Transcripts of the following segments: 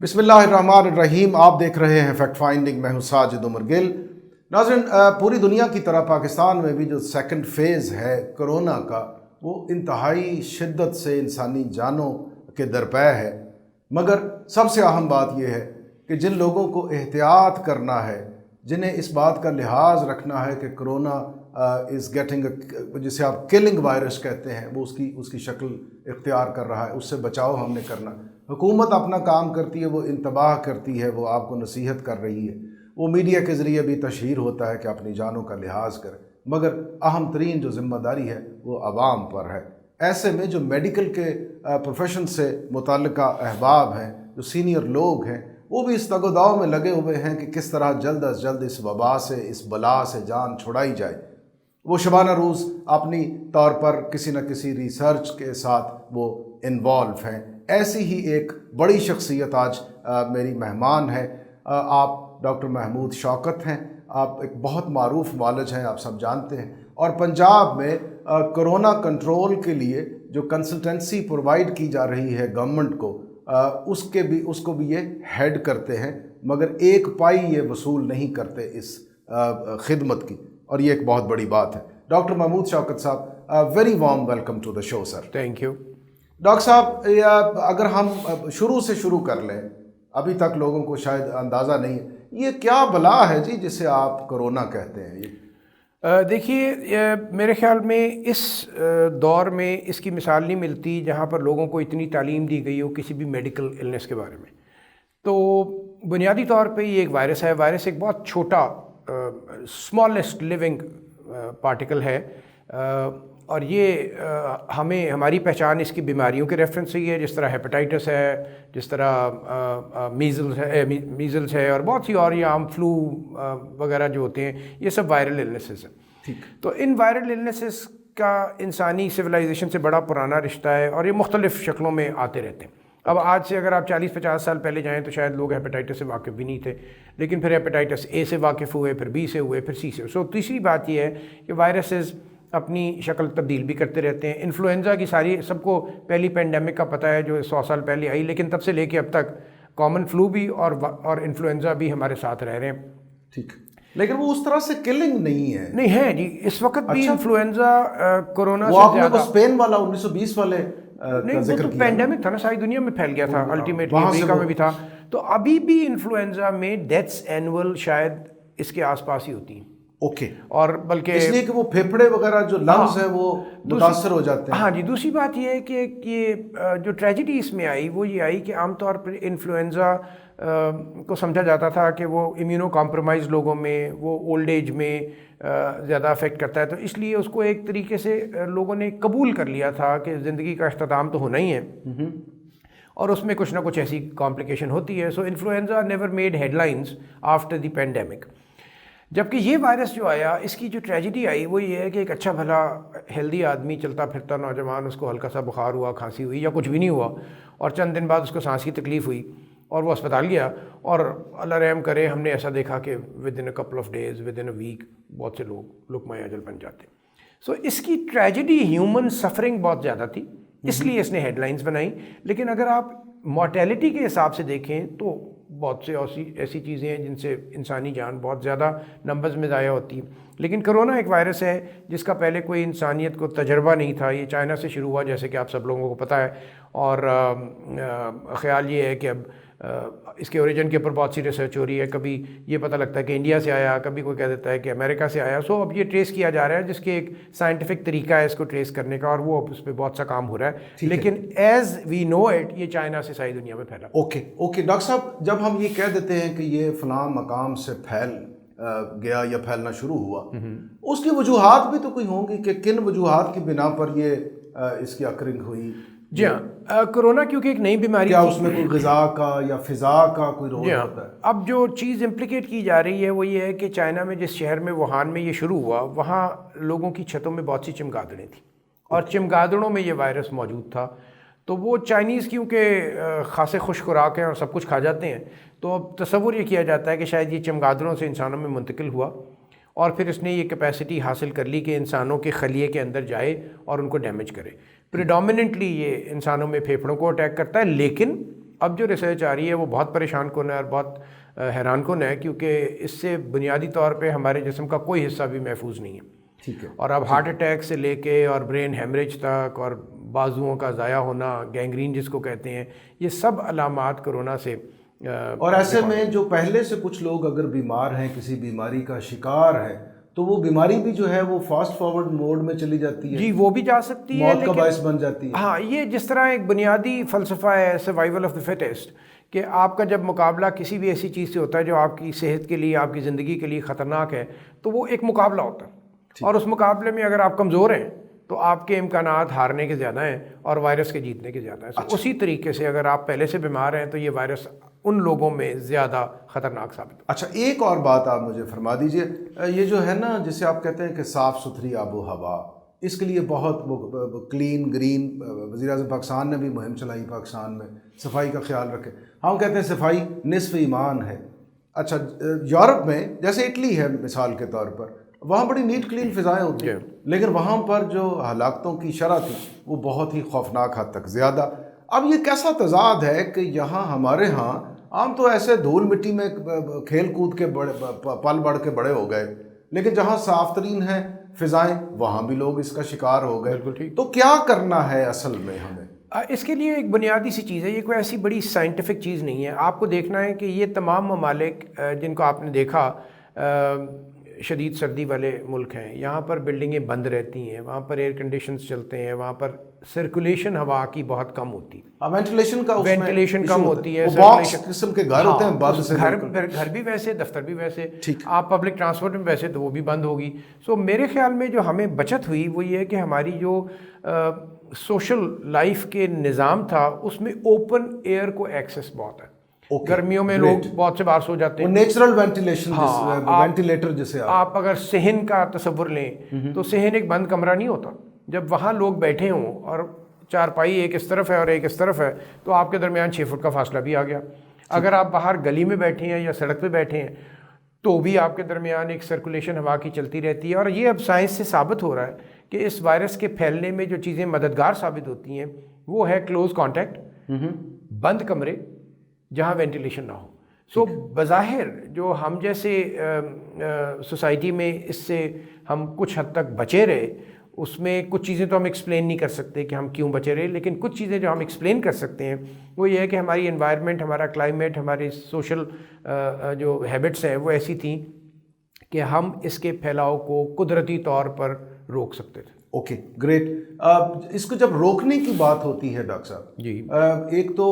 بسم اللہ الرحمن الرحیم. آپ دیکھ رہے ہیں فیکٹ فائنڈنگ. میں ہوں ساجد عمر گل. ناظرین، پوری دنیا کی طرح پاکستان میں بھی جو سیکنڈ فیز ہے کرونا کا، وہ انتہائی شدت سے انسانی جانوں کے درپے ہے. مگر سب سے اہم بات یہ ہے کہ جن لوگوں کو احتیاط کرنا ہے، جنہیں اس بات کا لحاظ رکھنا ہے کہ کرونا از گیٹنگ، جسے آپ کلنگ وائرس کہتے ہیں، وہ اس کی شکل اختیار کر رہا ہے، اس سے بچاؤ ہم نے کرنا. حکومت اپنا کام کرتی ہے، وہ انتباہ کرتی ہے، وہ آپ کو نصیحت کر رہی ہے، وہ میڈیا کے ذریعے بھی تشہیر ہوتا ہے کہ اپنی جانوں کا لحاظ کریں. مگر اہم ترین جو ذمہ داری ہے وہ عوام پر ہے. ایسے میں جو میڈیکل کے پروفیشن سے متعلقہ احباب ہیں، جو سینئر لوگ ہیں، وہ بھی اس تگ و داؤ میں لگے ہوئے ہیں کہ کس طرح جلد از جلد اس وبا سے، اس بلا سے جان چھڑائی جائے. وہ شبانہ روز اپنی طور پر کسی نہ کسی ریسرچ کے ساتھ وہ انوالو ہیں. ایسی ہی ایک بڑی شخصیت آج میری مہمان ہے. آپ ڈاکٹر محمود شوکت ہیں. آپ ایک بہت معروف معالج ہیں، آپ سب جانتے ہیں، اور پنجاب میں کرونا کنٹرول کے لیے جو کنسلٹنسی پرووائڈ کی جا رہی ہے گورنمنٹ کو، اس کو بھی یہ ہیڈ کرتے ہیں. مگر ایک پائی یہ وصول نہیں کرتے اس خدمت کی، اور یہ ایک بہت بڑی بات ہے. ڈاکٹر محمود شوکت صاحب، very warm welcome to the show sir. Thank you. Doctor صاحب، اگر ہم شروع سے شروع کر لیں، ابھی تک لوگوں کو شاید اندازہ نہیں ہے، یہ کیا بلا ہے جی جسے آپ کرونا کہتے ہیں؟ دیکھیے، میرے خیال میں اس دور میں اس کی مثال نہیں ملتی جہاں پر لوگوں کو اتنی تعلیم دی گئی ہو کسی بھی میڈیکل النس کے بارے میں. تو بنیادی طور پہ یہ ایک وائرس ہے. وائرس ایک بہت چھوٹا اسمالسٹ لیونگ پارٹیکل ہے، اور یہ ہماری پہچان اس کی بیماریوں کے ریفرنس سے ہی ہے، جس طرح ہیپیٹائٹس ہے، جس طرح میزلز ہے، اور بہت سی اور یہ عام فلو وغیرہ جو ہوتے ہیں، یہ سب وائرل النسز ہیں. تو ان وائرل النسز کا انسانی سویلائزیشن سے بڑا پرانا رشتہ ہے، اور یہ مختلف شکلوں میں آتے رہتے ہیں. اب آج سے اگر آپ 40-50 سال پہلے جائیں تو شاید لوگ ہیپیٹائٹس سے واقف بھی نہیں تھے، لیکن پھر ہیپیٹائٹس اے سے واقف ہوئے، پھر بی سے ہوئے، پھر سی سے. تیسری بات یہ ہے کہ وائرسز اپنی شکل تبدیل بھی کرتے رہتے ہیں. انفلوئنزا کی سب کو پہلی پینڈیمک کا پتہ ہے جو 100 سال پہلے آئی، لیکن تب سے لے کے اب تک کامن فلو بھی اور انفلوئنزا بھی ہمارے ساتھ رہ رہے ہیں. ٹھیک، لیکن وہ اس طرح سے کلنگ نہیں ہے. نہیں ہے جی، اس وقت بھی انفلوئنزا کرونا وہ سے آپ نے زیادہ. اسپین والا 1920 والے نہیں، وہ تو پینڈیمک تھا نا، ساری دنیا میں پھیل گیا تھا، الٹیمیٹلی امریکہ میں بھی تھا. تو ابھی بھی انفلوئنزا میں ڈیتھس اینول شاید اس کے آس پاس ہی ہوتی ہیں. اوکے. اور بلکہ اس لیے کہ وہ پھیپھڑے وغیرہ جو لنگز ہیں وہ متاثر ہو جاتے ہیں. ہاں جی. دوسری بات یہ ہے کہ یہ جو ٹریجڈی اس میں آئی وہ یہ آئی کہ عام طور پر انفلوئنزا کو سمجھا جاتا تھا کہ وہ امیونو کمپرومائز لوگوں میں، وہ اولڈ ایج میں زیادہ افیکٹ کرتا ہے. تو اس لیے اس کو ایک طریقے سے لوگوں نے قبول کر لیا تھا کہ زندگی کا اختتام تو ہونا ہی ہے، اور اس میں کچھ نہ کچھ ایسی کمپلیکیشن ہوتی ہے. سو influenza never made head lines after the pandemic. جبکہ یہ وائرس جو آیا، اس کی جو ٹریجڈی آئی وہ یہ ہے کہ ایک اچھا بھلا ہیلدی آدمی، چلتا پھرتا نوجوان، اس کو ہلکا سا بخار ہوا، کھانسی ہوئی، یا کچھ بھی نہیں ہوا، اور چند دن بعد اس کو سانس کی تکلیف ہوئی اور وہ اسپتال گیا، اور اللہ رحم کرے ہم نے ایسا دیکھا کہ within a couple of days, within a week بہت سے لوگ لقمۂ اجل بن جاتے. سو اس کی ٹریجڈی، ہیومن سفرنگ بہت زیادہ تھی، اس لیے اس نے ہیڈ لائنز بنائی. لیکن اگر آپ مورٹیلٹی کے حساب سے دیکھیں تو بہت سے ایسی چیزیں ہیں جن سے انسانی جان بہت زیادہ نمبرز میں ضائع ہوتی ہے. لیکن کرونا ایک وائرس ہے جس کا پہلے کوئی انسانیت کو تجربہ نہیں تھا. یہ چائنا سے شروع ہوا، جیسے کہ آپ سب لوگوں کو پتہ ہے، اور خیال یہ ہے کہ اب اس کے اوریجن کے اوپر بہت سی ریسرچ ہو رہی ہے. کبھی یہ پتہ لگتا ہے کہ انڈیا سے آیا، کبھی کوئی کہہ دیتا ہے کہ امریکہ سے آیا. سو اب یہ ٹریس کیا جا رہا ہے، جس کے ایک سائنٹیفک طریقہ ہے اس کو ٹریس کرنے کا، اور وہ اس پہ بہت سا کام ہو رہا ہے. لیکن ایز وی نو اٹ، یہ چائنا سے ساری دنیا میں پھیلا. اوکے ڈاکٹر صاحب، جب ہم یہ کہہ دیتے ہیں کہ یہ فلاں مقام سے پھیل گیا یا پھیلنا شروع ہوا، اس کی وجوہات بھی تو کوئی ہوں گی کہ کن وجوہات کی بنا پر یہ اس کی اکرنگ ہوئی؟ جی ہاں، کرونا کیونکہ ایک نئی بیماری، کیا اس میں کوئی غذا کا یا فضا کا کوئی رول ہوتا ہے؟ اب جو چیز امپلیکیٹ کی جا رہی ہے وہ یہ ہے کہ چائنا میں جس شہر میں ووہان میں یہ شروع ہوا، وہاں لوگوں کی چھتوں میں بہت سی چمگادڑیں تھیں، اور چمگادڑوں میں یہ وائرس موجود تھا. تو وہ چائنیز کیونکہ خاصے خوش خوراک ہیں اور سب کچھ کھا جاتے ہیں، تو اب تصور یہ کیا جاتا ہے کہ شاید یہ چمگادڑوں سے انسانوں میں منتقل ہوا، اور پھر اس نے یہ کیپیسٹی حاصل کر لی کہ انسانوں کے خلیے کے اندر جائے اور ان کو ڈیمیج کرے. پریڈومیننٹلی یہ انسانوں میں پھیپھڑوں کو اٹیک کرتا ہے، لیکن اب جو ریسرچ آ رہی ہے وہ بہت پریشان کن ہے اور بہت حیران کن ہے، کیونکہ اس سے بنیادی طور پہ ہمارے جسم کا کوئی حصہ بھی محفوظ نہیں ہے. ٹھیک ہے. اور اب ہارٹ اٹیک سے لے کے اور برین ہیمریج تک اور بازوؤں کا ضائع ہونا، گینگرین جس کو کہتے ہیں، یہ سب علامات کرونا سے. اور ایسے میں جو پہلے سے کچھ لوگ اگر بیمار ہیں، کسی بیماری کا شکار ہے، تو وہ بیماری بھی جو ہے وہ فاسٹ فارورڈ موڈ میں چلی جاتی ہے. جی وہ بھی جا سکتی ہے، موت کا باعث بن جاتی ہے. ہاں یہ جس طرح ایک بنیادی فلسفہ ہے سروائیول آف دا فٹیسٹ، کہ آپ کا جب مقابلہ کسی بھی ایسی چیز سے ہوتا ہے جو آپ کی صحت کے لیے، آپ کی زندگی کے لیے خطرناک ہے، تو وہ ایک مقابلہ ہوتا ہے. اور اس مقابلے میں اگر آپ کمزور ہیں تو آپ کے امکانات ہارنے کے زیادہ ہیں اور وائرس کے جیتنے کے زیادہ ہیں. اسی طریقے سے اگر آپ پہلے سے بیمار ہیں تو یہ وائرس ان لوگوں میں زیادہ خطرناک ثابت ہوتا ہے. اچھا ایک اور بات آپ مجھے فرما دیجئے، یہ جو ہے نا جسے آپ کہتے ہیں کہ صاف ستھری آب و ہوا، اس کے لیے بہت کلین گرین، وزیر اعظم پاکستان نے بھی مہم چلائی پاکستان میں، صفائی کا خیال رکھے. ہم کہتے ہیں صفائی نصف ایمان ہے. اچھا یورپ میں جیسے اٹلی ہے مثال کے طور پر، وہاں بڑی نیٹ کلین فضائیں ہوتی ہیں، لیکن وہاں پر جو ہلاکتوں کی شرح تھی وہ بہت ہی خوفناک حد تک زیادہ. اب یہ کیسا تضاد ہے کہ یہاں ہمارے ہاں عام تو ایسے دھول مٹی میں کھیل کود کے پل بڑھ کے بڑے ہو گئے، لیکن جہاں صاف ترین ہیں فضائیں وہاں بھی لوگ اس کا شکار ہو گئے. بالکل ٹھیک. تو کیا کرنا ہے اصل میں ہمیں؟ اس کے لیے ایک بنیادی سی چیز ہے، یہ کوئی ایسی بڑی سائنٹیفک چیز نہیں ہے. آپ کو دیکھنا ہے کہ یہ تمام ممالک جن کو آپ نے دیکھا شدید سردی والے ملک ہیں، یہاں پر بلڈنگیں بند رہتی ہیں، وہاں پر ایئر کنڈیشنز چلتے ہیں، وہاں پر سرکولیشن ہوا کی بہت کم ہوتی ہے، وینٹیلیشن کم ہوتی ہے، باکس قسم کے گھر ہوتے ہیں بند سے. گھر بھی ویسے، دفتر بھی ویسے، آپ پبلک ٹرانسپورٹ میں ویسے تو وہ بھی بند ہوگی. سو میرے خیال میں جو ہمیں بچت ہوئی وہ یہ ہے کہ ہماری جو سوشل لائف کے نظام تھا اس میں اوپن ایئر کو ایکسیس بہت ہے. گرمیوں میں لوگ بہت سے باہر سو جاتے ہیں، نیچرل وینٹیلیشن، وینٹیلیٹر جسے آپ اگر صحن کا تصور لیں تو صحن ایک بند کمرہ نہیں ہوتا. جب وہاں لوگ بیٹھے ہوں اور چارپائی ایک اس طرف ہے اور ایک اس طرف ہے تو آپ کے درمیان 6 فٹ کا فاصلہ بھی آ گیا. اگر آپ باہر گلی میں بیٹھے ہیں یا سڑک پہ بیٹھے ہیں تو بھی آپ کے درمیان ایک سرکولیشن ہوا کی چلتی رہتی ہے. اور یہ اب سائنس سے ثابت ہو رہا ہے کہ اس وائرس کے پھیلنے میں جو چیزیں مددگار ثابت ہوتی ہیں وہ ہے کلوز کانٹیکٹ، بند کمرے جہاں وینٹیلیشن نہ ہو. سو بظاہر جو ہم جیسے سوسائٹی میں اس سے ہم کچھ حد تک بچے رہے، اس میں کچھ چیزیں تو ہم ایکسپلین نہیں کر سکتے کہ ہم کیوں بچے رہے، لیکن کچھ چیزیں جو ہم ایکسپلین کر سکتے ہیں وہ یہ ہے کہ ہماری انوائرمنٹ، ہمارا کلائمیٹ، ہماری سوشل جو ہیبٹس ہیں وہ ایسی تھیں کہ ہم اس کے پھیلاؤ کو قدرتی طور پر روک سکتے تھے. Okay great. اس کو جب روکنے کی بات ہوتی ہے ڈاکٹر صاحب جی، ایک تو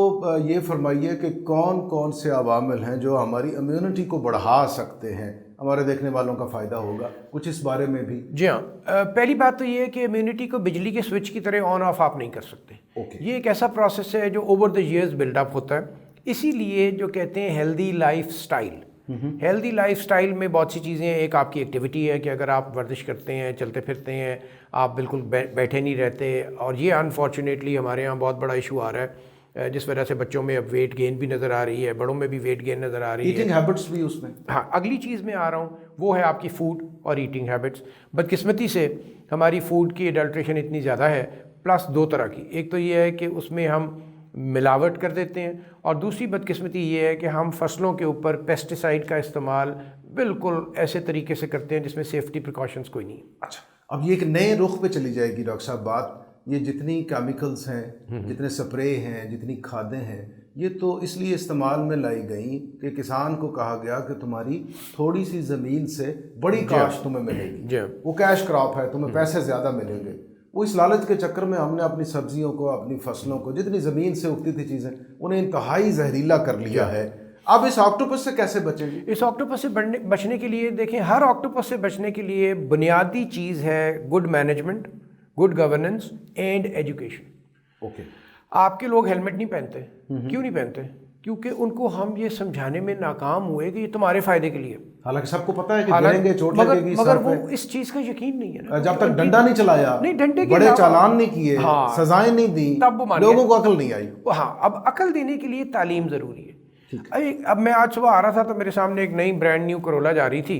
یہ فرمائیے کہ کون کون سے عوامل ہیں جو ہماری امیونٹی کو بڑھا سکتے ہیں، ہمارے دیکھنے والوں کا فائدہ ہوگا کچھ اس بارے میں بھی. جی ہاں، پہلی بات تو یہ ہے کہ امیونٹی کو بجلی کے سوئچ کی طرح آن آف آپ نہیں کر سکتے. یہ ایک ایسا پروسیس ہے جو over the years build up ہوتا ہے. اسی لیے جو کہتے ہیں healthy life style, healthy life style میں بہت سی چیزیں ہیں. ایک آپ کی ایکٹیویٹی ہے کہ اگر آپ ورزش کرتے ہیں، چلتے پھرتے ہیں، آپ بالکل بیٹھے نہیں رہتے. اور یہ انفارچونیٹلی ہمارے یہاں بہت بڑا ایشو آ رہا ہے جس وجہ سے بچوں میں اب ویٹ گین بھی نظر آ رہی ہے، بڑوں میں بھی ویٹ گین نظر آ رہی ہے. ایٹنگ ہیبٹس بھی اس میں. ہاں اگلی چیز میں آ رہا ہوں وہ ہے آپ کی فوڈ اور ایٹنگ ہیبٹس. بدقسمتی سے ہماری فوڈ کی ایڈلٹریشن اتنی زیادہ ہے، پلس 2 طرح کی. ایک تو یہ ہے کہ اس میں ہم ملاوٹ کر دیتے ہیں، اور دوسری بدقسمتی یہ ہے کہ ہم فصلوں کے اوپر پیسٹیسائڈ کا استعمال بالکل ایسے طریقے سے کرتے ہیں جس میں سیفٹی پریکاشنز کوئی نہیں. اچھا اب یہ ایک نئے رخ پہ چلی جائے گی ڈاکٹر صاحب بات. یہ جتنی کیمیکلز ہیں، جتنے سپرے ہیں، جتنی کھادیں ہیں، یہ تو اس لیے استعمال میں لائی گئیں کہ کسان کو کہا گیا کہ تمہاری تھوڑی سی زمین سے بڑی کاشت تمہیں ملے گی، وہ کیش کراپ ہے، تمہیں پیسے زیادہ ملیں گے. وہ اس لالچ کے چکر میں ہم نے اپنی سبزیوں کو، اپنی فصلوں کو، جتنی زمین سے اگتی تھی چیزیں، انہیں انتہائی زہریلا کر لیا ہے. اب اس آکٹوپس سے کیسے بچیں گے؟ اس آکٹوپس سے بچنے کے لیے دیکھیں، ہر آکٹوپس سے بچنے کے لیے بنیادی چیز ہے good management, good governance and education. Okay. آپ کے لوگ ہیلمٹ نہیں پہنتے، کیوں نہیں پہنتے؟ کیونکہ ان کو ہم یہ سمجھانے میں ناکام ہوئے کہ یہ تمہارے فائدے کے لیے. حالانکہ سب کو پتہ ہے کہ گریں گے، چوٹ لگے گی، مگر وہ اس چیز کا یقین نہیں ہے نا. جب تک ڈنڈا نہیں چلایا، نہیں ڈنڈے بڑے چالان نہیں کیے، سزائیں نہیں دی، تب وہ لوگوں کو عقل نہیں آئی. ہاں اب عقل دینے کے لیے تعلیم ضروری ہے. اب میں آج صبح آ رہا تھا تو میرے سامنے ایک نئی برانڈ نیو کرولا جا رہی تھی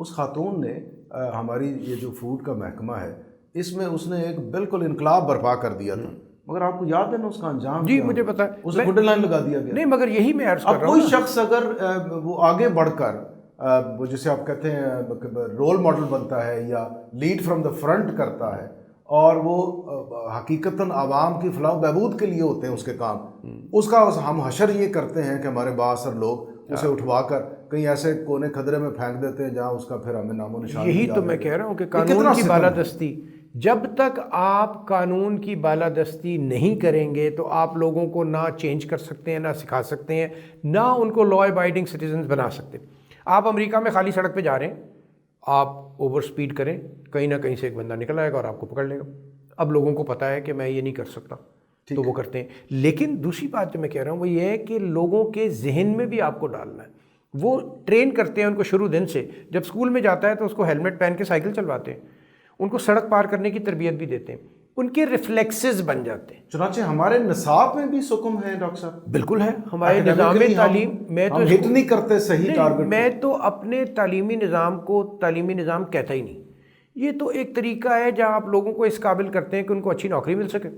اس خاتون نے ہماری یہ جو فوڈ کا محکمہ ہے اس میں اس نے ایک بالکل انقلاب برپا کر دیا تھا، مگر آپ کو یاد ہے نا اس کا انجام؟ جی مجھے پتا ہے، اسے گڈ لائن لگا دیا گیا. نہیں مگر یہی میں عرض کر اب رہا ہوں، کوئی شخص اگر وہ آگے بڑھ کر وہ جسے آپ کہتے ہیں رول ماڈل بنتا ہے یا لیڈ فرام دا فرنٹ کرتا ہے اور وہ حقیقتاً عوام کی فلاح و بہبود کے لیے ہوتے ہیں اس کے کام، اس کا ہم حشر یہ کرتے ہیں کہ ہمارے بااثر لوگ اسے اٹھوا کر کہیں ایسے کونے کھدرے میں پھینک دیتے ہیں جہاں اس کا پھر ہمیں نام و نشان. یہی تو میں کہہ رہا ہوں کہ قانون کی بالادستی، جب تک آپ قانون کی بالادستی نہیں کریں گے تو آپ لوگوں کو نہ چینج کر سکتے ہیں، نہ سکھا سکتے ہیں، نہ ان کو لا ابائڈنگ سٹیزنز بنا سکتے. آپ امریکہ میں خالی سڑک پہ جا رہے ہیں، آپ اوور سپیڈ کریں، کہیں نہ کہیں سے ایک بندہ نکل آئے گا اور آپ کو پکڑ لے گا. اب لوگوں کو پتہ ہے کہ میں یہ نہیں کر سکتا تو وہ کرتے ہیں. لیکن دوسری بات جو میں کہہ رہا ہوں وہ یہ ہے کہ لوگوں کے ذہن میں بھی آپ کو ڈالنا ہے. وہ ٹرین کرتے ہیں ان کو شروع دن سے، جب اسکول میں جاتا ہے تو اس کو ہیلمٹ پہن کے سائیکل چلواتے ہیں، ان کو سڑک پار کرنے کی تربیت بھی دیتے ہیں، ان کے ریفلیکسز بن جاتے ہیں. چنانچہ ہمارے نصاب میں بھی سکم ہے ڈاکٹر صاحب. بالکل ہے، ہمارے نظام تعلیم میں تو ہٹ نہیں کرتے صحیح ٹارگٹ. میں تو اپنے تعلیمی نظام کو تعلیمی نظام کہتا ہی نہیں. یہ تو ایک طریقہ ہے جہاں آپ لوگوں کو اس قابل کرتے ہیں کہ ان کو اچھی نوکری مل سکے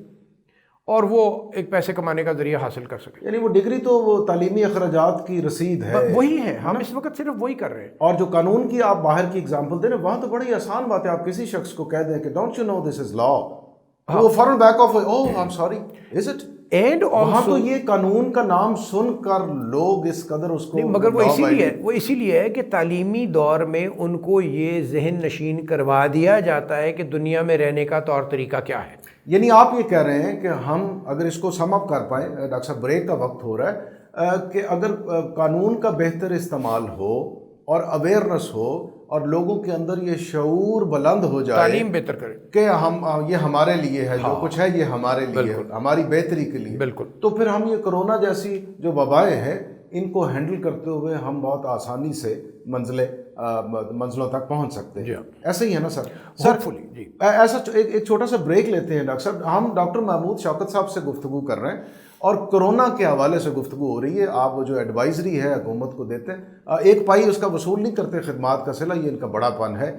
اور وہ ایک پیسے کمانے کا ذریعہ حاصل کر سکے. یعنی وہ ڈگری تو وہ تعلیمی اخراجات کی رسید ہے، وہی ہے. ہم اس وقت صرف وہی کر رہے ہیں. اور جو قانون کی آپ باہر کی اگزامپل دیں نا، وہاں تو بڑی آسان بات ہے. آپ کسی شخص کو کہہ دیں کہ ڈونٹ یو نو دس از لا، وہ فوراً back of, oh I am sorry, is it. And وہاں تو یہ قانون کا نام سن کر لوگ اس قدر اس کو، مگر وہ اسی لیے ہے کہ تعلیمی دور میں ان کو یہ ذہن نشین کروا دیا جاتا ہے کہ دنیا میں رہنے کا طور طریقہ کیا ہے. یعنی آپ یہ کہہ رہے ہیں کہ ہم اگر اس کو سم اپ کر پائیں، ڈاکٹر صاحب بریک کا وقت ہو رہا ہے، کہ اگر قانون کا بہتر استعمال ہو اور اویئرنس ہو اور لوگوں کے اندر یہ شعور بلند ہو جائے، تعلیم بہتر کرے کہ ہم یہ ہمارے لیے ہے، جو کچھ ہے یہ ہمارے لیے ہے، ہماری بہتری کے لیے، بالکل، تو پھر ہم یہ کرونا جیسی جو وبائیں ہیں ان کو ہینڈل کرتے ہوئے ہم بہت آسانی سے منزلوں تک پہنچ سکتے ہیں. ایسا ہی ہے نا سر؟ جی ایسا ایک چھوٹا سا بریک لیتے ہیں ڈاکٹر صاحب. ہم ڈاکٹر محمود شوکت صاحب سے گفتگو کر رہے ہیں اور کرونا کے حوالے سے گفتگو ہو رہی ہے. آپ وہ جو ایڈوائزری ہے حکومت کو دیتے ہیں، ایک پائی اس کا وصول نہیں کرتے خدمات کا صلہ، یہ ان کا بڑا پن ہے.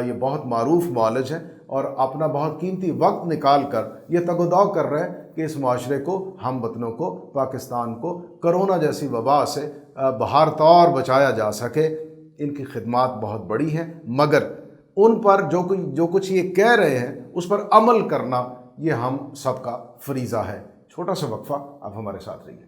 یہ بہت معروف معالج ہیں اور اپنا بہت قیمتی وقت نکال کر یہ تگ و دو کر رہے ہیں کہ اس معاشرے کو، ہم وطنوں کو، پاکستان کو کرونا جیسی وبا سے بہار طور بچایا جا سکے. ان کی خدمات بہت بڑی ہیں، مگر ان پر جو کچھ یہ کہہ رہے ہیں اس پر عمل کرنا یہ ہم سب کا فریضہ ہے. چھوٹا سا وقفہ، آپ ہمارے ساتھ رہیے.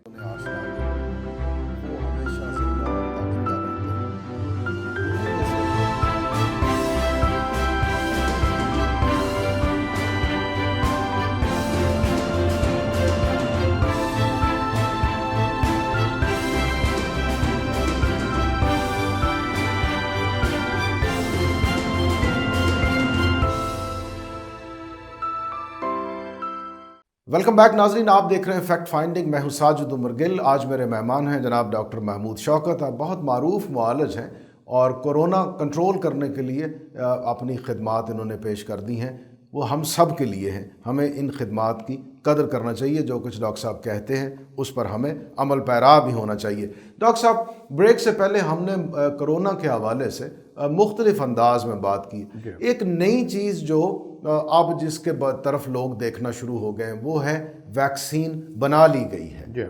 ویلکم بیک ناظرین، آپ دیکھ رہے ہیں فیکٹ فائنڈنگ. میں ہوں ساجد عمر گل. آج میرے مہمان ہیں جناب ڈاکٹر محمود شوکت. آپ بہت معروف معالج ہیں اور کورونا کنٹرول کرنے کے لیے اپنی خدمات انہوں نے پیش کر دی ہیں. وہ ہم سب کے لیے ہیں. ہمیں ان خدمات کی قدر کرنا چاہیے. جو کچھ ڈاکٹر صاحب کہتے ہیں اس پر ہمیں عمل پیرا بھی ہونا چاہیے. ڈاکٹر صاحب، بریک سے پہلے ہم نے کرونا کے حوالے سے مختلف انداز میں بات کی. ایک نئی چیز جو اب جس کے طرف لوگ دیکھنا شروع ہو گئے ہیں وہ ہے ویکسین بنا لی گئی ہے.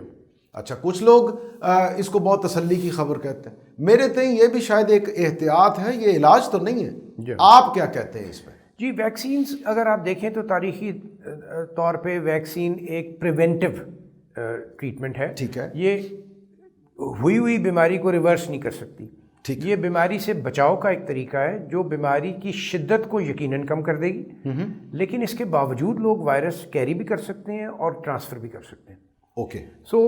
اچھا، کچھ لوگ اس کو بہت تسلی کی خبر کہتے ہیں. میرے تئیں یہ بھی شاید ایک احتیاط ہے، یہ علاج تو نہیں ہے. آپ کیا کہتے ہیں اس پہ؟ جی، ویکسینز اگر آپ دیکھیں تو تاریخی طور پہ ویکسین ایک پریونٹیو ٹریٹمنٹ ہے. ٹھیک ہے. یہ ہوئی بیماری کو ریورس نہیں کر سکتی. یہ بیماری سے بچاؤ کا ایک طریقہ ہے جو بیماری کی شدت کو یقیناً کم کر دے گی، لیکن اس کے باوجود لوگ وائرس کیری بھی کر سکتے ہیں اور ٹرانسفر بھی کر سکتے ہیں. اوکے. سو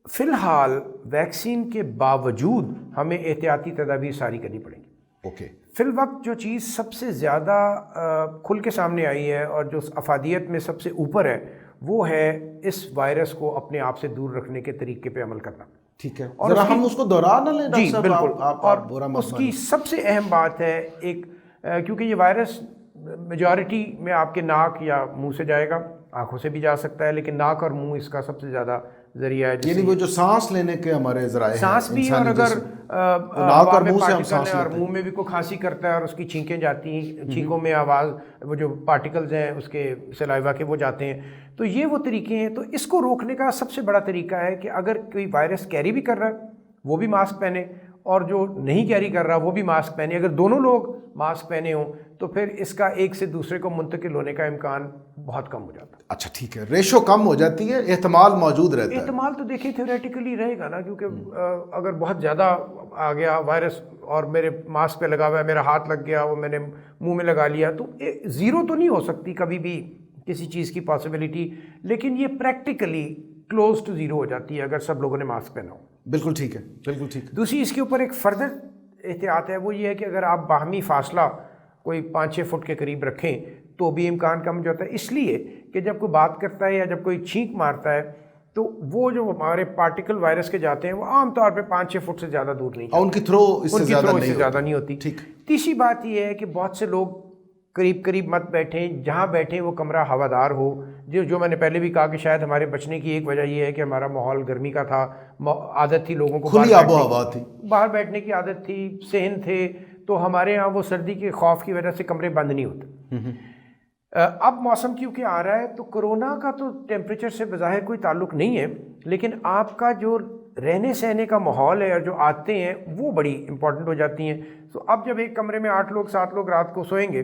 فی الحال ویکسین کے باوجود ہمیں احتیاطی تدابیر ساری کرنی پڑیں گی. اوکے. فی الوقت جو چیز سب سے زیادہ کھل کے سامنے آئی ہے اور جو افادیت میں سب سے اوپر ہے وہ ہے اس وائرس کو اپنے آپ سے دور رکھنے کے طریقے پہ عمل کرنا. ٹھیک ہے. اور ہم اس کو دوہرا نہ لیں. جی بالکل. اور اس کی سب سے اہم بات ہے ایک، کیونکہ یہ وائرس میجورٹی میں آپ کے ناک یا منہ سے جائے گا, آنکھوں سے بھی جا سکتا ہے, لیکن ناک اور منہ اس کا سب سے زیادہ ذریعہ ہے. یعنی وہ جو سانس لینے کے ہمارے ذرائع ہیں, سانس بھی, اور اگر ناک اور منہ سے ہم سانس اور منہ میں بھی کوئی کھانسی کرتا ہے اور اس کی چھینکیں جاتی ہیں, چھینکوں میں آواز, وہ جو پارٹیکلز ہیں اس کے سلائیوا کے وہ جاتے ہیں, تو یہ وہ طریقے ہیں. تو اس کو روکنے کا سب سے بڑا طریقہ ہے کہ اگر کوئی وائرس کیری بھی کر رہا ہے وہ بھی ماسک پہنے, اور جو نہیں کیری کر رہا وہ بھی ماسک پہنے. اگر دونوں لوگ ماسک پہنے ہوں تو پھر اس کا ایک سے دوسرے کو منتقل ہونے کا امکان بہت کم ہو جاتا ہے. اچھا ٹھیک ہے, ریشو کم ہو جاتی ہے, احتمال موجود رہتا ہے. احتمال تو دیکھیں تھیوریٹیکلی رہے گا نا, کیونکہ اگر بہت زیادہ آ گیا وائرس اور میرے ماسک پہ لگا ہوا ہے, میرا ہاتھ لگ گیا, وہ میں نے منہ میں لگا لیا, تو زیرو تو نہیں ہو سکتی کبھی بھی کسی چیز کی پاسبلٹی, لیکن یہ پریکٹیکلی کلوز ٹو زیرو ہو جاتی ہے اگر سب لوگوں نے ماسک پہنا ہو. بالکل ٹھیک ہے, بالکل ٹھیک ہے. دوسری اس کے اوپر ایک فردر احتیاط ہے, وہ یہ ہے کہ اگر آپ باہمی فاصلہ کوئی 5-6 فٹ کے قریب رکھیں تو بھی امکان کم ہو جاتا ہے, اس لیے کہ جب کوئی بات کرتا ہے یا جب کوئی چھینک مارتا ہے تو وہ جو ہمارے پارٹیکل وائرس کے جاتے ہیں وہ عام طور پہ 5-6 فٹ سے زیادہ دور نہیں جاتے, ان کی تھرو اس سے زیادہ نہیں ہوتی. ٹھیک. تیسری بات یہ ہے کہ بہت سے لوگ قریب قریب مت بیٹھیں, جہاں بیٹھیں وہ کمرہ ہوادار ہو. جو میں نے پہلے بھی کہا کہ شاید ہمارے بچنے کی ایک وجہ یہ ہے کہ ہمارا ماحول گرمی کا تھا, عادت تھی لوگوں کو کھلی آب و ہوا تھی, باہر بیٹھنے کی عادت تھی, صحن تھے, تو ہمارے ہاں وہ سردی کے خوف کی وجہ سے کمرے بند نہیں ہوتے. اب موسم کیونکہ آ رہا ہے تو کرونا کا تو ٹیمپریچر سے بظاہر کوئی تعلق نہیں ہے, لیکن آپ کا جو رہنے سہنے کا ماحول ہے اور جو عادتیں ہیں وہ بڑی امپورٹنٹ ہو جاتی ہیں. تو اب جب ایک کمرے میں 8 لوگ 7 لوگ رات کو سوئیں گے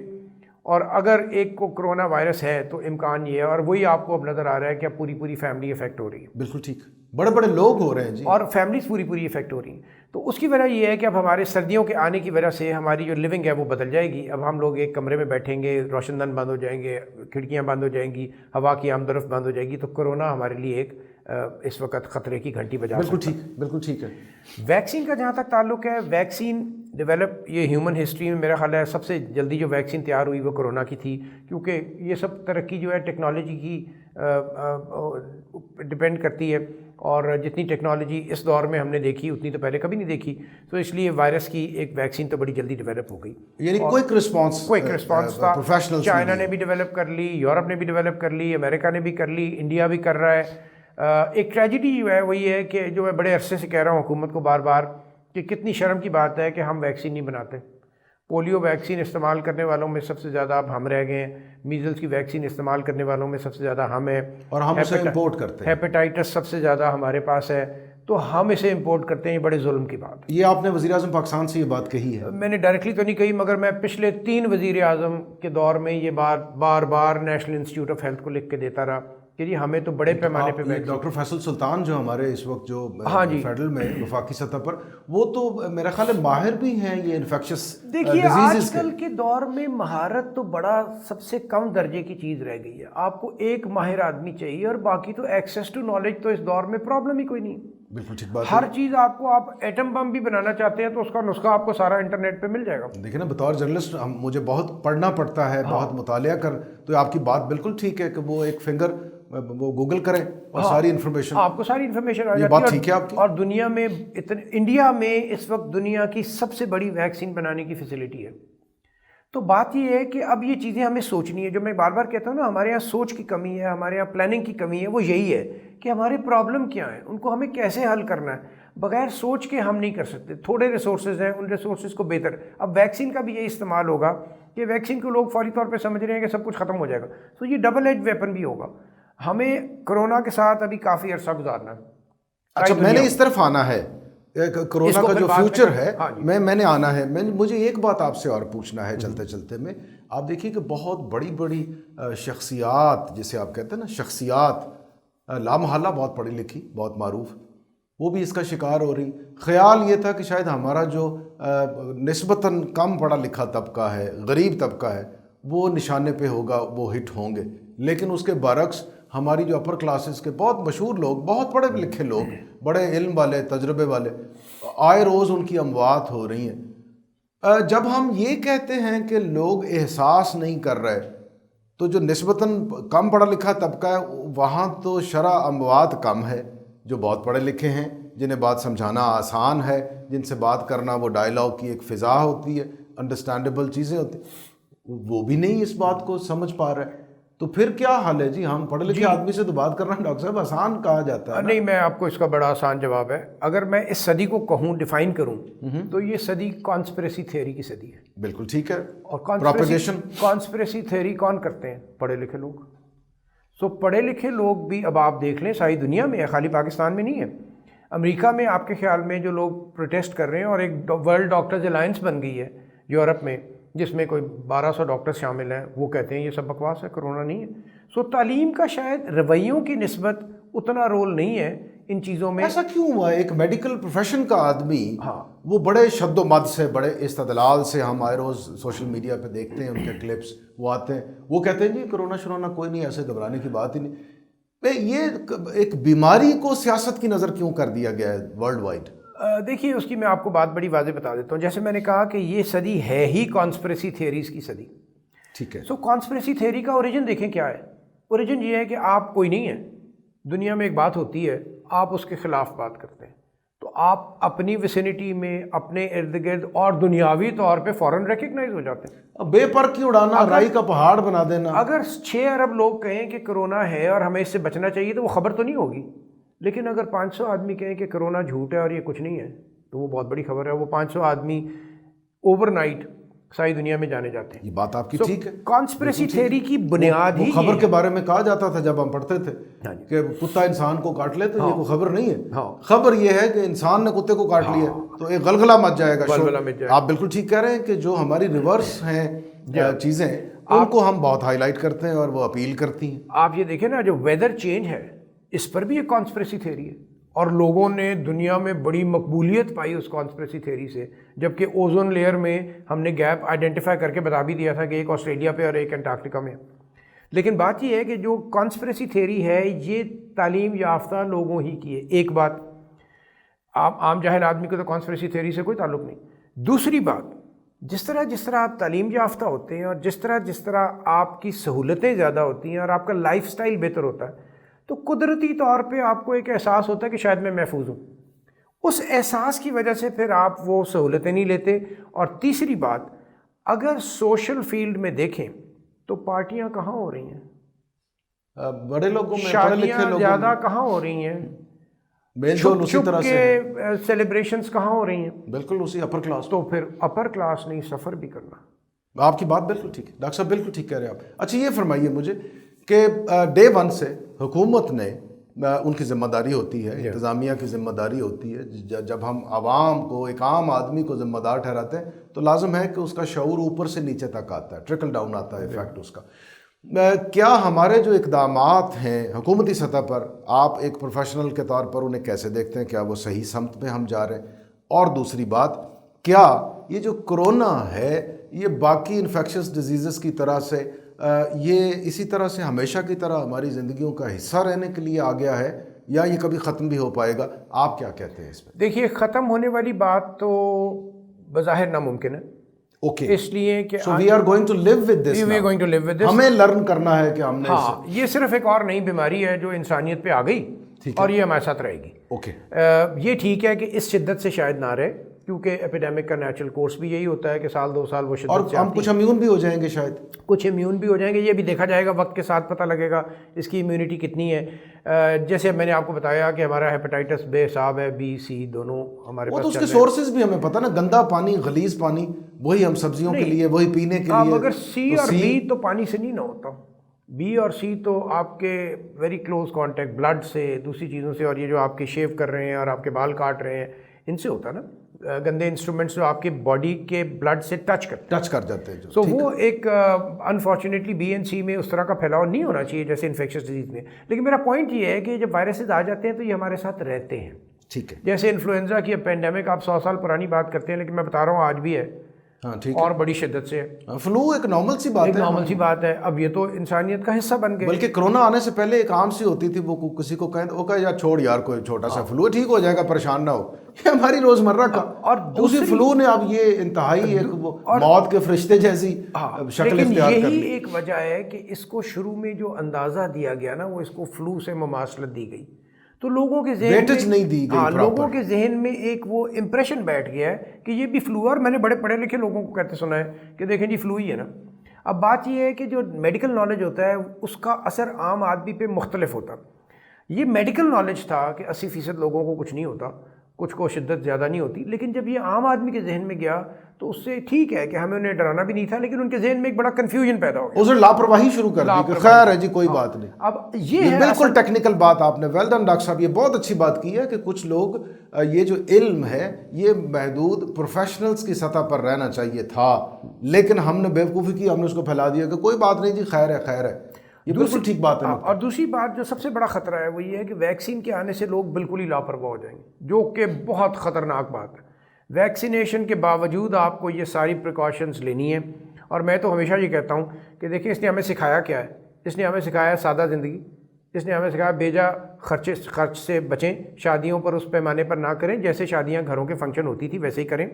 اور اگر ایک کو کرونا وائرس ہے تو امکان یہ ہے, اور وہی آپ کو اب نظر آ رہا ہے کہ اب پوری فیملی افیکٹ ہو رہی ہے. بالکل ٹھیک, بڑے بڑے لوگ ہو رہے ہیں جی, اور فیملیز پوری افیکٹ ہو رہی ہیں. تو اس کی وجہ یہ ہے کہ اب ہمارے سردیوں کے آنے کی وجہ سے ہماری جو لیونگ ہے وہ بدل جائے گی. اب ہم لوگ ایک کمرے میں بیٹھیں گے, روشن دان بند ہو جائیں گے, کھڑکیاں بند ہو جائیں گی, ہوا کی آمد و رفت بند ہو جائے گی, تو کرونا ہمارے لیے ایک اس وقت خطرے کی گھنٹی بجا سکتا ہے. بالکل ٹھیک, بالکل ٹھیک ہے. ویکسین کا جہاں تک تعلق ہے, ویکسین ڈیولپ یہ ہیومن ہسٹری میں میرا خیال ہے سب سے جلدی جو ویکسین تیار ہوئی وہ کرونا کی تھی, کیونکہ یہ سب ترقی جو ہے ٹیکنالوجی کی ڈپینڈ کرتی ہے, اور جتنی ٹیکنالوجی اس دور میں ہم نے دیکھی اتنی تو پہلے کبھی نہیں دیکھی, تو اس لیے وائرس کی ایک ویکسین تو بڑی جلدی ڈیولپ ہو گئی. یعنی کوئک رسپانس تھا, پروفیشنل, چائنا نے بھی ڈیولپ کر لی, یورپ نے بھی ڈیولپ کر لی, امریکہ نے بھی کر لی, انڈیا بھی کر رہا ہے. ایک ٹریجڈی جو ہے وہ یہ ہے کہ جو میں بڑے عرصے سے کہہ رہا ہوں حکومت کو بار بار کہ کتنی شرم کی بات ہے کہ ہم ویکسین نہیں بناتے. پولیو ویکسین استعمال کرنے والوں میں سب سے زیادہ اب ہم رہ گئے ہیں, میزلس کی ویکسین استعمال کرنے والوں میں سب سے زیادہ ہم ہیں, اور ہم اسے امپورٹ کرتے ہیں. ہیپیٹائٹس سب سے زیادہ ہمارے پاس ہے, تو ہم اسے امپورٹ کرتے ہیں. یہ بڑے ظلم کی بات ہے. یہ آپ نے وزیر اعظم پاکستان سے یہ بات کہی ہے؟ میں نے ڈائریکٹلی تو نہیں کہی, مگر میں پچھلے 3 وزیر اعظم کے دور میں یہ بار نیشنل انسٹیٹیوٹ آف ہیلتھ کو لکھ کے دیتا رہا کہ جی ہمیں تو بڑے پیمانے پہ ڈاکٹر فیصل سلطان جو ہمارے اس وقت جو فیڈرل میں وفاقی سطح پر, وہ تو میرا خیال ہے ماہر بھی ہیں یہ انفیکشس دیکھیے آج کل کے دور میں مہارت تو بڑا سب سے کم درجے کی چیز رہ گئی ہے. آپ کو ایک ماہر آدمی چاہیے, اور باقی تو ایکسیس ٹو نالج تو اس دور میں پرابلم ہی کوئی نہیں. بالکل ٹھیک بات. ہر چیز آپ ایٹم بم بھی بنانا چاہتے ہیں تو اس کا نسخہ آپ کو سارا انٹرنیٹ پہ مل جائے گا. دیکھیں نا, بطور جرنلسٹ مجھے بہت پڑھنا پڑتا ہے, بہت مطالعہ کر, تو آپ کی بات بالکل ٹھیک ہے کہ وہ ایک فنگر وہ گوگل کریں اور ساری انفارمیشن آپ کو ساری انفارمیشن آ جاتی ہے. بات ٹھیک ہے آپ کی. اور دنیا میں انڈیا میں اس وقت دنیا کی سب سے بڑی ویکسین بنانے کی فیسلٹی ہے. تو بات یہ ہے کہ اب یہ چیزیں ہمیں سوچنی ہے. جو میں بار بار کہتا ہوں نا, ہمارے یہاں سوچ کی کمی ہے, ہمارے یہاں پلاننگ کی کمی ہے. وہ یہی ہے کہ ہمارے پرابلم کیا ہیں, ان کو ہمیں کیسے حل کرنا ہے. بغیر سوچ کے ہم نہیں کر سکتے. تھوڑے ریسورسز ہیں, ان ریسورسز کو بہتر. اب ویکسین کا بھی یہ استعمال ہوگا کہ ویکسین کو لوگ فوری طور پہ سمجھ رہے ہیں کہ سب کچھ ختم ہو جائے گا, تو یہ ڈبل ایج ویپن بھی ہوگا. ہمیں کرونا کے ساتھ ابھی کافی عرصہ گزارنا ہے. اچھا, میں نے اس طرف آنا ہے, کرونا کا جو فیوچر ہے میں نے آنا ہے. مجھے ایک بات آپ سے اور پوچھنا ہے چلتے چلتے میں. آپ دیکھیے کہ بہت بڑی بڑی شخصیات, جسے آپ کہتے ہیں نا شخصیات, لامحالہ بہت پڑھی لکھی, بہت معروف, وہ بھی اس کا شکار ہو رہی. خیال یہ تھا کہ شاید ہمارا جو نسبتاً کم پڑھا لکھا طبقہ ہے, غریب طبقہ ہے, وہ نشانے پہ ہوگا, وہ ہٹ ہوں گے. لیکن اس کے برعکس ہماری جو اپر کلاسز کے بہت مشہور لوگ, بہت پڑھے لکھے لوگ, بڑے علم والے, تجربے والے, آئے روز ان کی اموات ہو رہی ہیں. جب ہم یہ کہتے ہیں کہ لوگ احساس نہیں کر رہے, تو جو نسبتاً کم پڑھا لکھا طبقہ ہے وہاں تو شرح اموات کم ہے. جو بہت پڑھے لکھے ہیں, جنہیں بات سمجھانا آسان ہے, جن سے بات کرنا وہ ڈائلاگ کی ایک فضا ہوتی ہے, انڈرسٹینڈیبل چیزیں ہوتی ہیں, وہ بھی نہیں اس بات کو سمجھ پا رہا ہے. تو پھر کیا حل ہے جی؟ ہم پڑھے لکھے آدمی سے تو بات کرنا ڈاکٹر صاحب آسان کہا جاتا ہے. نہیں، میں آپ کو اس کا بڑا آسان جواب ہے. اگر میں اس صدی کو کہوں، ڈیفائن کروں، تو یہ صدی کانسپریسی تھیوری کی صدی ہے. بالکل ٹھیک ہے. اور کانسپریسی تھیوری کون کرتے ہیں؟ پڑھے لکھے لوگ. سو پڑھے لکھے لوگ بھی، اب آپ دیکھ لیں ساری دنیا میں ہے، خالی پاکستان میں نہیں ہے. امریکہ میں آپ کے خیال میں جو لوگ پروٹیسٹ کر رہے ہیں، اور ایک ورلڈ ڈاکٹرز الائنس بن گئی ہے یورپ میں، جس میں کوئی 1200 ڈاکٹر شامل ہیں، وہ کہتے ہیں یہ سب بکواس ہے، کرونا نہیں ہے. سو تعلیم کا شاید رویوں کی نسبت اتنا رول نہیں ہے ان چیزوں میں. ایسا کیوں ہوا؟ ایک میڈیکل پروفیشن کا آدمی وہ بڑے شد و مد سے، بڑے استدلال سے، ہم آئے روز سوشل میڈیا پہ دیکھتے ہیں ان کے کلپس، وہ آتے ہیں، وہ کہتے ہیں جی کرونا شرونا کوئی نہیں، ایسے گھبرانے کی بات ہی نہیں. یہ ایک بیماری کو سیاست کی نظر کیوں کر دیا گیا ہے ورلڈ وائڈ؟ دیکھیے، اس کی میں آپ کو بات بڑی واضح بتا دیتا ہوں. جیسے میں نے کہا کہ یہ صدی ہے ہی کانسپریسی تھیوریز کی صدی. ٹھیک ہے. سو کانسپریسی تھیوری کا اوریجن دیکھیں کیا ہے. اوریجن یہ ہے کہ آپ کوئی نہیں ہے، دنیا میں ایک بات ہوتی ہے، آپ اس کے خلاف بات کرتے ہیں، تو آپ اپنی ویسینٹی میں، اپنے ارد گرد اور دنیاوی طور پہ فوراً ریکگنائز ہو جاتے ہیں. بے پر کی اڑانا، رائی کا پہاڑ بنا دینا. اگر 6 ارب لوگ کہیں کہ کرونا ہے اور ہمیں اس سے بچنا چاہیے تو وہ خبر تو نہیں ہوگی. لیکن اگر 500 آدمی کہیں کہ کرونا جھوٹ ہے اور یہ کچھ نہیں ہے، تو وہ بہت بڑی خبر ہے. وہ 500 آدمی اوور نائٹ ساری دنیا میں جانے جاتے ہیں. یہ بات آپ کی ٹھیک ہے. کانسپریسی تھیوری کی بنیاد ہی خبر کے بارے میں کہا جاتا تھا جب ہم پڑھتے تھے کہ کتا انسان کو کاٹ لے تو یہ کوئی خبر نہیں ہے. خبر یہ ہے کہ انسان نے کتے کو کاٹ لیا تو ایک غلغلہ مچ جائے گا. آپ بالکل ٹھیک کہہ رہے ہیں کہ جو ہماری ریورس ہیں چیزیں، ان کو ہم بہت ہائی لائٹ کرتے ہیں اور وہ اپیل کرتی ہیں. آپ یہ دیکھیں نا، جو ویدر چینج ہے اس پر بھی ایک کانسپریسی تھیوری ہے، اور لوگوں نے دنیا میں بڑی مقبولیت پائی اس کانسپریسی تھیوری سے. جبکہ اوزون لیئر میں ہم نے گیپ آئیڈینٹیفائی کر کے بتا بھی دیا تھا کہ ایک آسٹریلیا پہ اور ایک انٹارکٹیکا میں. لیکن بات یہ ہے کہ جو کانسپریسی تھیوری ہے یہ تعلیم یافتہ لوگوں ہی کی ہے. ایک بات، آپ عام جاہل آدمی کو تو کانسپریسی تھیوری سے کوئی تعلق نہیں. دوسری بات، جس طرح آپ تعلیم یافتہ ہوتے ہیں اور جس طرح آپ کی سہولتیں زیادہ ہوتی ہیں اور آپ کا لائف سٹائل بہتر ہوتا ہے، تو قدرتی طور پہ آپ کو ایک احساس ہوتا ہے کہ شاید میں محفوظ ہوں. اس احساس کی وجہ سے پھر آپ وہ سہولتیں نہیں لیتے. اور تیسری بات، اگر سوشل فیلڈ میں دیکھیں تو پارٹیاں کہاں ہو رہی ہیں؟ بڑے لوگوں میں، شادیاں زیادہ کہاں ہو رہی ہیں؟ چھپ کے سیلیبریشنز کہاں ہو رہی ہیں؟ بالکل اسی اپر کلاس. تو پھر اپر کلاس نہیں، سفر بھی کرنا. آپ کی بات بالکل ٹھیک ہے ڈاکٹر صاحب، بالکل ٹھیک کہہ رہے ہیں آپ. اچھا یہ فرمائیے مجھے کہ ڈے ون سے حکومت نے، ان کی ذمہ داری ہوتی ہے، انتظامیہ کی ذمہ داری ہوتی ہے، جب ہم عوام کو، ایک عام آدمی کو ذمہ دار ٹھہراتے ہیں تو لازم ہے کہ اس کا شعور اوپر سے نیچے تک آتا ہے، ٹرکل ڈاؤن آتا ہے ایفیکٹ اس کا. کیا ہمارے جو اقدامات ہیں حکومتی سطح پر، آپ ایک پروفیشنل کے طور پر انہیں کیسے دیکھتے ہیں؟ کیا وہ صحیح سمت پہ ہم جا رہے ہیں؟ اور دوسری بات، کیا یہ جو کرونا ہے یہ باقی انفیکشس ڈیزیزز کی طرح سے یہ اسی طرح سے ہمیشہ کی طرح ہماری زندگیوں کا حصہ رہنے کے لیے آ گیا ہے، یا یہ کبھی ختم بھی ہو پائے گا؟ آپ کیا کہتے ہیں اس پہ؟ دیکھیے، ختم ہونے والی بات تو بظاہر ناممکن ہے. اوکے، اس لیے کہ so we are going to live with this now. We are going to live with this. ہمیں لرن کرنا ہے کہ ہم نے یہ صرف ایک اور نئی بیماری ہے جو انسانیت پہ آ گئی اور یہ ہمارے ساتھ رہے گی. اوکے، یہ ٹھیک ہے کہ اس شدت سے شاید نہ رہے، کیونکہ ایپیڈیمک کا نیچرل کورس بھی یہی ہوتا ہے کہ سال 2 سال وہ شدت سے اور ہم کچھ امیون بھی ہو جائیں گے، شاید کچھ امیون بھی ہو جائیں گے. یہ بھی دیکھا جائے گا، وقت کے ساتھ پتہ لگے گا اس کی امیونٹی کتنی ہے. جیسے میں نے آپ کو بتایا کہ ہمارا ہیپاٹائٹس بے حساب ہے، بی سی دونوں ہمارے پاس. وہ تو اس کے سورسز بھی ہمیں پتہ نا، گندا پانی، غلیظ پانی، وہی ہم سبزیوں کے لیے، وہی پینے کے لیے. اگر سی اور بی تو پانی سے نہیں نہ ہوتا. بی اور سی تو آپ کے ویری کلوز کانٹیکٹ بلڈ سے، دوسری چیزوں سے، اور یہ جو آپ کے شیو کر رہے ہیں اور آپ کے بال کاٹ رہے ہیں، ان سے ہوتا نا. گندے انسٹرومنٹس جو آپ کے باڈی کے بلڈ سے ٹچ کر جاتے ہیں. سو وہ ایک انفارچونیٹلی بی اینڈ سی میں اس طرح کا پھیلاؤ نہیں ہونا چاہیے جیسے انفیکشس ڈیزیز میں. لیکن میرا پوائنٹ یہ ہے کہ جب وائرسز آ جاتے ہیں تو یہ ہمارے ساتھ رہتے ہیں. ٹھیک ہے، جیسے انفلوئنزا کی پینڈیمک آپ 100 سال پرانی بات کرتے ہیں، لیکن میں بتا رہا ہوں آج بھی ہے، اور بڑی شدت سے. فلو ایک نارمل سی بات ہے، نارمل سی بات ہے. اب یہ تو انسانیت کا حصہ بن گیا. بلکہ کرونا آنے سے پہلے ایک عام سی ہوتی تھی، وہ کسی کو کہیں وہ کہے یار چھوڑ یار، کوئی چھوٹا سا فلو ٹھیک ہو جائے گا، پریشان نہ ہو. یہ ہماری روزمرہ کا. اور دوسری فلو نے اب یہ انتہائی ایک موت کے فرشتے جیسی شکل اختیار کر لی. یہی ایک وجہ ہے کہ اس کو شروع میں جو اندازہ دیا گیا نا، وہ اس کو فلو سے مماثلت دی گئی، تو لوگوں کے ذہن میں نہیں دی گئی. لوگوں کے ذہن میں ایک وہ امپریشن بیٹھ گیا ہے کہ یہ بھی فلو ہے. اور میں نے بڑے پڑھے لکھے لوگوں کو کہتے سنا ہے کہ دیکھیں جی فلو ہی ہے نا. اب بات یہ ہے کہ جو میڈیکل نالج ہوتا ہے اس کا اثر عام آدمی پہ مختلف ہوتا. یہ میڈیکل نالج تھا کہ 80% لوگوں کو کچھ نہیں ہوتا, کچھ کو شدت زیادہ نہیں ہوتی, لیکن جب یہ عام آدمی کے ذہن میں گیا تو اس سے ٹھیک ہے کہ ہمیں انہیں ڈرانا بھی نہیں تھا, لیکن ان کے ذہن میں ایک بڑا کنفیوژن پیدا ہو گیا, اسے لاپرواہی شروع کر دی کہ خیر ہے جی کوئی بات نہیں. اب یہ ہے بالکل ٹیکنیکل بات آپ نے, ویل ڈن ڈاکٹر صاحب, یہ بہت اچھی بات کی ہے کہ کچھ لوگ یہ جو علم ہے یہ محدود پروفیشنلز کی سطح پر رہنا چاہیے تھا, لیکن ہم نے بیوقوفی کی, ہم نے اس کو پھیلا دیا کہ کوئی بات نہیں جی خیر ہے خیر ہے. یہ بالکل ٹھیک بات ہے. اور دوسری بات جو سب سے بڑا خطرہ ہے وہ یہ ہے کہ ویکسین کے آنے سے لوگ بالکل ہی لاپرواہ ہو جائیں گے, جو کہ بہت خطرناک بات ہے. ویکسینیشن کے باوجود آپ کو یہ ساری پریکاشنز لینی ہے, اور میں تو ہمیشہ یہ کہتا ہوں کہ دیکھیں اس نے ہمیں سکھایا کیا ہے, اس نے ہمیں سکھایا سادہ زندگی, اس نے ہمیں سکھایا بیجا خرچ سے بچیں, شادیوں پر اس پیمانے پر نہ کریں, جیسے شادیاں گھروں کے فنکشن ہوتی تھی ویسے ہی کریں,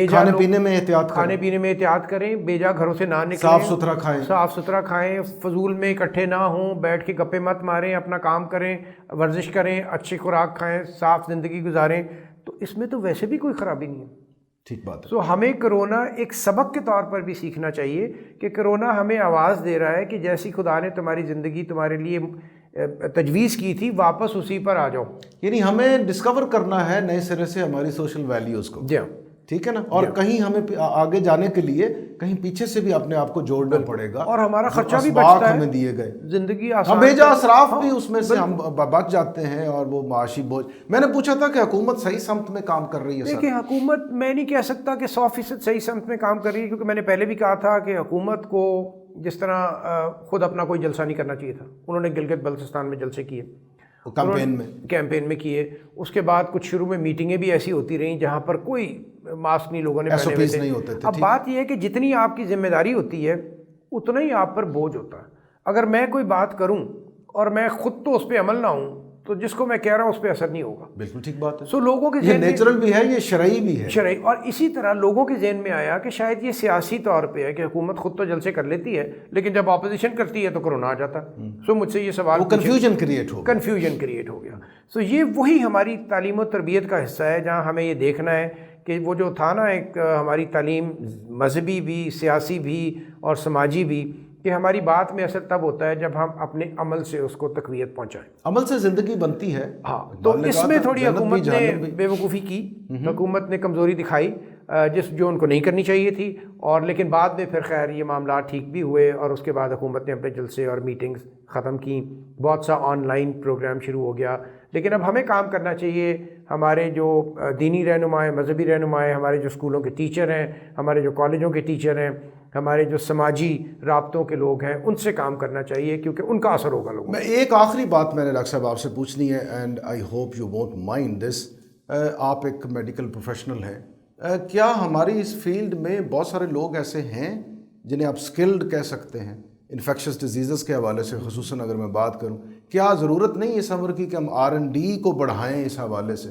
کھانے پینے میں احتیاط کھانے پینے میں احتیاط کریں, بیجا گھروں سے نہ نکلیں, صاف ستھرا کھائیں, فضول میں اکٹھے نہ ہوں, بیٹھ کے گپے مت ماریں, اپنا کام کریں, ورزش کریں, اچھی خوراک کھائیں, صاف زندگی گزاریں, تو اس میں تو ویسے بھی کوئی خرابی نہیں ہے. ٹھیک بات ہے. سو ہمیں کرونا ایک سبق کے طور پر بھی سیکھنا چاہیے کہ کرونا ہمیں آواز دے رہا ہے کہ جیسی خدا نے تمہاری زندگی تمہارے لیے تجویز کی تھی واپس اسی پر آ جاؤ. یعنی ہمیں ڈسکور کرنا ہے نئے سرے سے ہماری سوشل ویلیوز کو. جی ہاں, ٹھیک ہے نا, اور کہیں ہمیں آگے جانے کے لیے کہیں پیچھے سے بھی اپنے آپ کو جوڑنا پڑے گا, اور ہمارا خرچہ بھی بچتا ہے, ہمیں دیے گئے زندگی ہم بیجا اسراف بھی اس میں سے ہم بچ جاتے ہیں, اور وہ معاشی بوجھ. میں نے پوچھا تھا کہ حکومت صحیح سمت میں کام کر رہی ہے. دیکھیں حکومت میں نہیں کہہ سکتا کہ 100% صحیح سمت میں کام کر رہی ہے, کیونکہ میں نے پہلے بھی کہا تھا کہ حکومت کو جس طرح خود اپنا کوئی جلسہ نہیں کرنا چاہیے تھا, انہوں نے گلگت بلتستان میں جلسے کیے, کیمپین میں کیے, اس کے بعد کچھ شروع میں میٹنگیں بھی ایسی ہوتی رہیں جہاں پر کوئی ماسک نہیں لوگوں نے پہنے ہوئے تھے. اب بات یہ ہے کہ جتنی آپ کی ذمہ داری ہوتی ہے اتنا ہی آپ پر بوجھ ہوتا ہے. اگر میں کوئی بات کروں اور میں خود تو اس پہ عمل نہ ہوں تو جس کو میں کہہ رہا ہوں اس پہ اثر نہیں ہوگا. بالکل ٹھیک بات ہے. سو لوگوں کے یہ نیچرل بھی ہے, یہ شرعی بھی ہے. شرعی, اور اسی طرح لوگوں کے ذہن میں آیا کہ شاید یہ سیاسی طور پہ ہے کہ حکومت خود تو جلسے کر لیتی ہے لیکن جب اپوزیشن کرتی ہے تو کرونا آ جاتا ہے. سو مجھ سے یہ سوال, کنفیوژن کریٹ ہو گیا. سو یہ وہی ہماری تعلیم و تربیت کا حصہ ہے جہاں ہمیں یہ دیکھنا ہے کہ وہ جو تھا نا ایک ہماری تعلیم مذہبی بھی, سیاسی بھی اور سماجی بھی, کہ ہماری بات میں اثر تب ہوتا ہے جب ہم اپنے عمل سے اس کو تقویت پہنچائیں. عمل سے زندگی بنتی ہے. ہاں, تو اس میں تھوڑی حکومت نے بے وقوفی کی, حکومت نے کمزوری دکھائی جو ان کو نہیں کرنی چاہیے تھی, اور لیکن بعد میں پھر خیر یہ معاملات ٹھیک بھی ہوئے, اور اس کے بعد حکومت نے اپنے جلسے اور میٹنگز ختم کیں, بہت سا آن لائن پروگرام شروع ہو گیا. لیکن اب ہمیں کام کرنا چاہیے, ہمارے جو دینی رہنما ہیں, مذہبی رہنما ہیں, ہمارے جو اسکولوں کے ٹیچر ہیں, ہمارے جو کالجوں کے ٹیچر ہیں, ہمارے جو سماجی رابطوں کے لوگ ہیں, ان سے کام کرنا چاہیے کیونکہ ان کا اثر ہوگا لوگوں. میں ایک آخری بات میں نے ڈاکٹر صاحب آپ سے پوچھنی ہے, and I hope you won't mind this. آپ ایک میڈیکل پروفیشنل ہیں, کیا ہماری اس فیلڈ میں بہت سارے لوگ ایسے ہیں جنہیں آپ اسکلڈ کہہ سکتے ہیں انفیکشس ڈیزیزز کے حوالے سے, خصوصاً اگر میں بات کروں, کیا ضرورت نہیں اس امر کی کہ ہم R&D کو بڑھائیں اس حوالے سے؟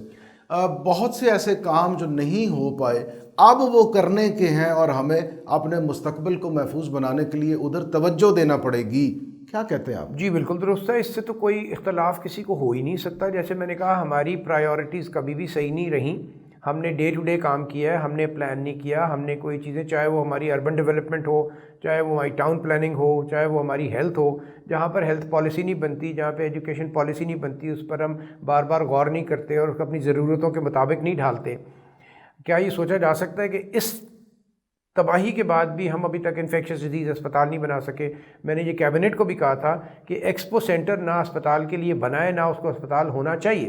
بہت سے ایسے کام جو نہیں ہو پائے اب وہ کرنے کے ہیں, اور ہمیں اپنے مستقبل کو محفوظ بنانے کے لیے ادھر توجہ دینا پڑے گی. کیا کہتے ہیں آپ؟ جی بالکل درست ہے, اس سے تو کوئی اختلاف کسی کو ہو ہی نہیں سکتا. جیسے میں نے کہا ہماری پرائیورٹیز کبھی بھی صحیح نہیں رہیں, ہم نے ڈے ٹو ڈے کام کیا ہے, ہم نے پلان نہیں کیا, ہم نے کوئی چیزیں, چاہے وہ ہماری اربن ڈیولپمنٹ ہو, چاہے وہ ہماری ٹاؤن پلاننگ ہو, چاہے وہ ہماری ہیلتھ ہو, جہاں پر ہیلتھ پالیسی نہیں بنتی, جہاں پہ ایجوکیشن پالیسی نہیں بنتی, اس پر ہم بار بار غور نہیں کرتے اور اپنی ضرورتوں کے مطابق نہیں ڈھالتے. کیا یہ سوچا جا سکتا ہے کہ اس تباہی کے بعد بھی ہم ابھی تک انفیکشس ڈیزیز اسپتال نہیں بنا سکے؟ میں نے یہ کیبنٹ کو بھی کہا تھا کہ ایکسپو سینٹر نہ اسپتال کے لیے بنائے, نہ اس کو اسپتال ہونا چاہیے.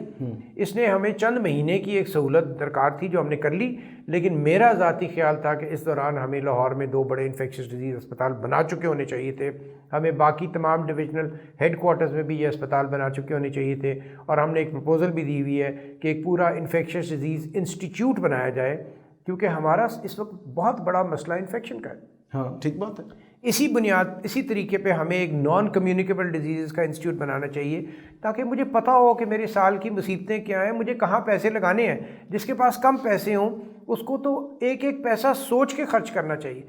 اس نے ہمیں چند مہینے کی ایک سہولت درکار تھی جو ہم نے کر لی, لیکن میرا ذاتی خیال تھا کہ اس دوران ہمیں لاہور میں 2 بڑے انفیکشس ڈیزیز اسپتال بنا چکے ہونے چاہیے تھے, ہمیں باقی تمام ڈویژنل ہیڈ کوارٹرز میں بھی یہ اسپتال بنا چکے ہونے چاہیے تھے, اور ہم نے ایک پروپوزل بھی دی ہوئی ہے کہ ایک پورا انفیکشس ڈیزیز انسٹیٹیوٹ بنایا جائے, کیونکہ ہمارا اس وقت بہت بڑا مسئلہ انفیکشن کا ہے. ہاں ٹھیک بات ہے. اسی اسی طریقے پہ ہمیں ایک نان کمیونیکیبل ڈیزیز کا انسٹیٹیوٹ بنانا چاہیے, تاکہ مجھے پتہ ہو کہ میرے سال کی مصیبتیں کیا ہیں, مجھے کہاں پیسے لگانے ہیں. جس کے پاس کم پیسے ہوں اس کو تو ایک ایک پیسہ سوچ کے خرچ کرنا چاہیے.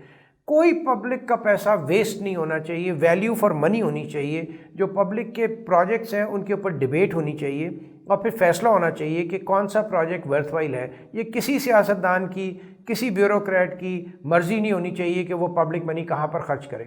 کوئی پبلک کا پیسہ ویسٹ نہیں ہونا چاہیے, ویلیو فار منی ہونی چاہیے. جو پبلک کے پروجیکٹس ہیں ان کے اوپر ڈبیٹ ہونی چاہیے, اور پھر فیصلہ ہونا چاہیے کہ کون سا پروجیکٹ ورتھ وائل ہے. یہ کسی سیاستدان کی، کسی بیوروکریٹ کی مرضی نہیں ہونی چاہیے کہ وہ پبلک منی کہاں پر خرچ کرے.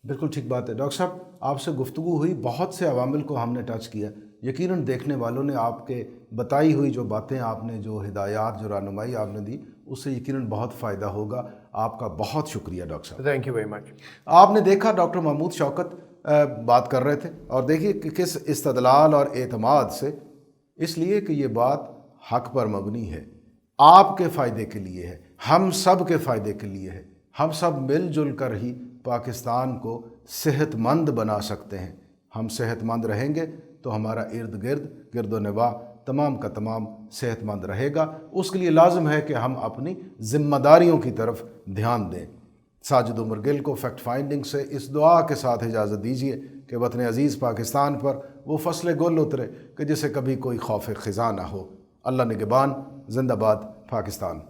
بالکل ٹھیک بات ہے. ڈاکٹر صاحب آپ سے گفتگو ہوئی، بہت سے عوامل کو ہم نے ٹچ کیا. یقیناً دیکھنے والوں نے آپ کے بتائی ہوئی جو باتیں آپ نے، جو ہدایات، جو رہنمائی آپ نے دی، اس سے یقیناً بہت فائدہ ہوگا. آپ کا بہت شکریہ ڈاکٹر صاحب. Thank you very much. آپ نے دیکھا ڈاکٹر محمود شوکت بات کر رہے تھے، اور دیکھیے کہ کس استدلال اور اعتماد سے، اس لیے کہ یہ بات حق پر مبنی ہے، آپ کے فائدے کے لیے ہے، ہم سب کے فائدے کے لیے ہے. ہم سب مل جل کر ہی پاکستان کو صحت مند بنا سکتے ہیں. ہم صحت مند رہیں گے تو ہمارا ارد گرد، گرد و نواح تمام کا تمام صحت مند رہے گا. اس کے لیے لازم ہے کہ ہم اپنی ذمہ داریوں کی طرف دھیان دیں. ساجد عمر گل کو فیکٹ فائنڈنگ سے اس دعا کے ساتھ اجازت دیجیے کہ وطن عزیز پاکستان پر وہ فصل گل اترے کہ جسے کبھی کوئی خوف خزاں نہ ہو. اللہ نگہبان. زندہ باد پاکستان.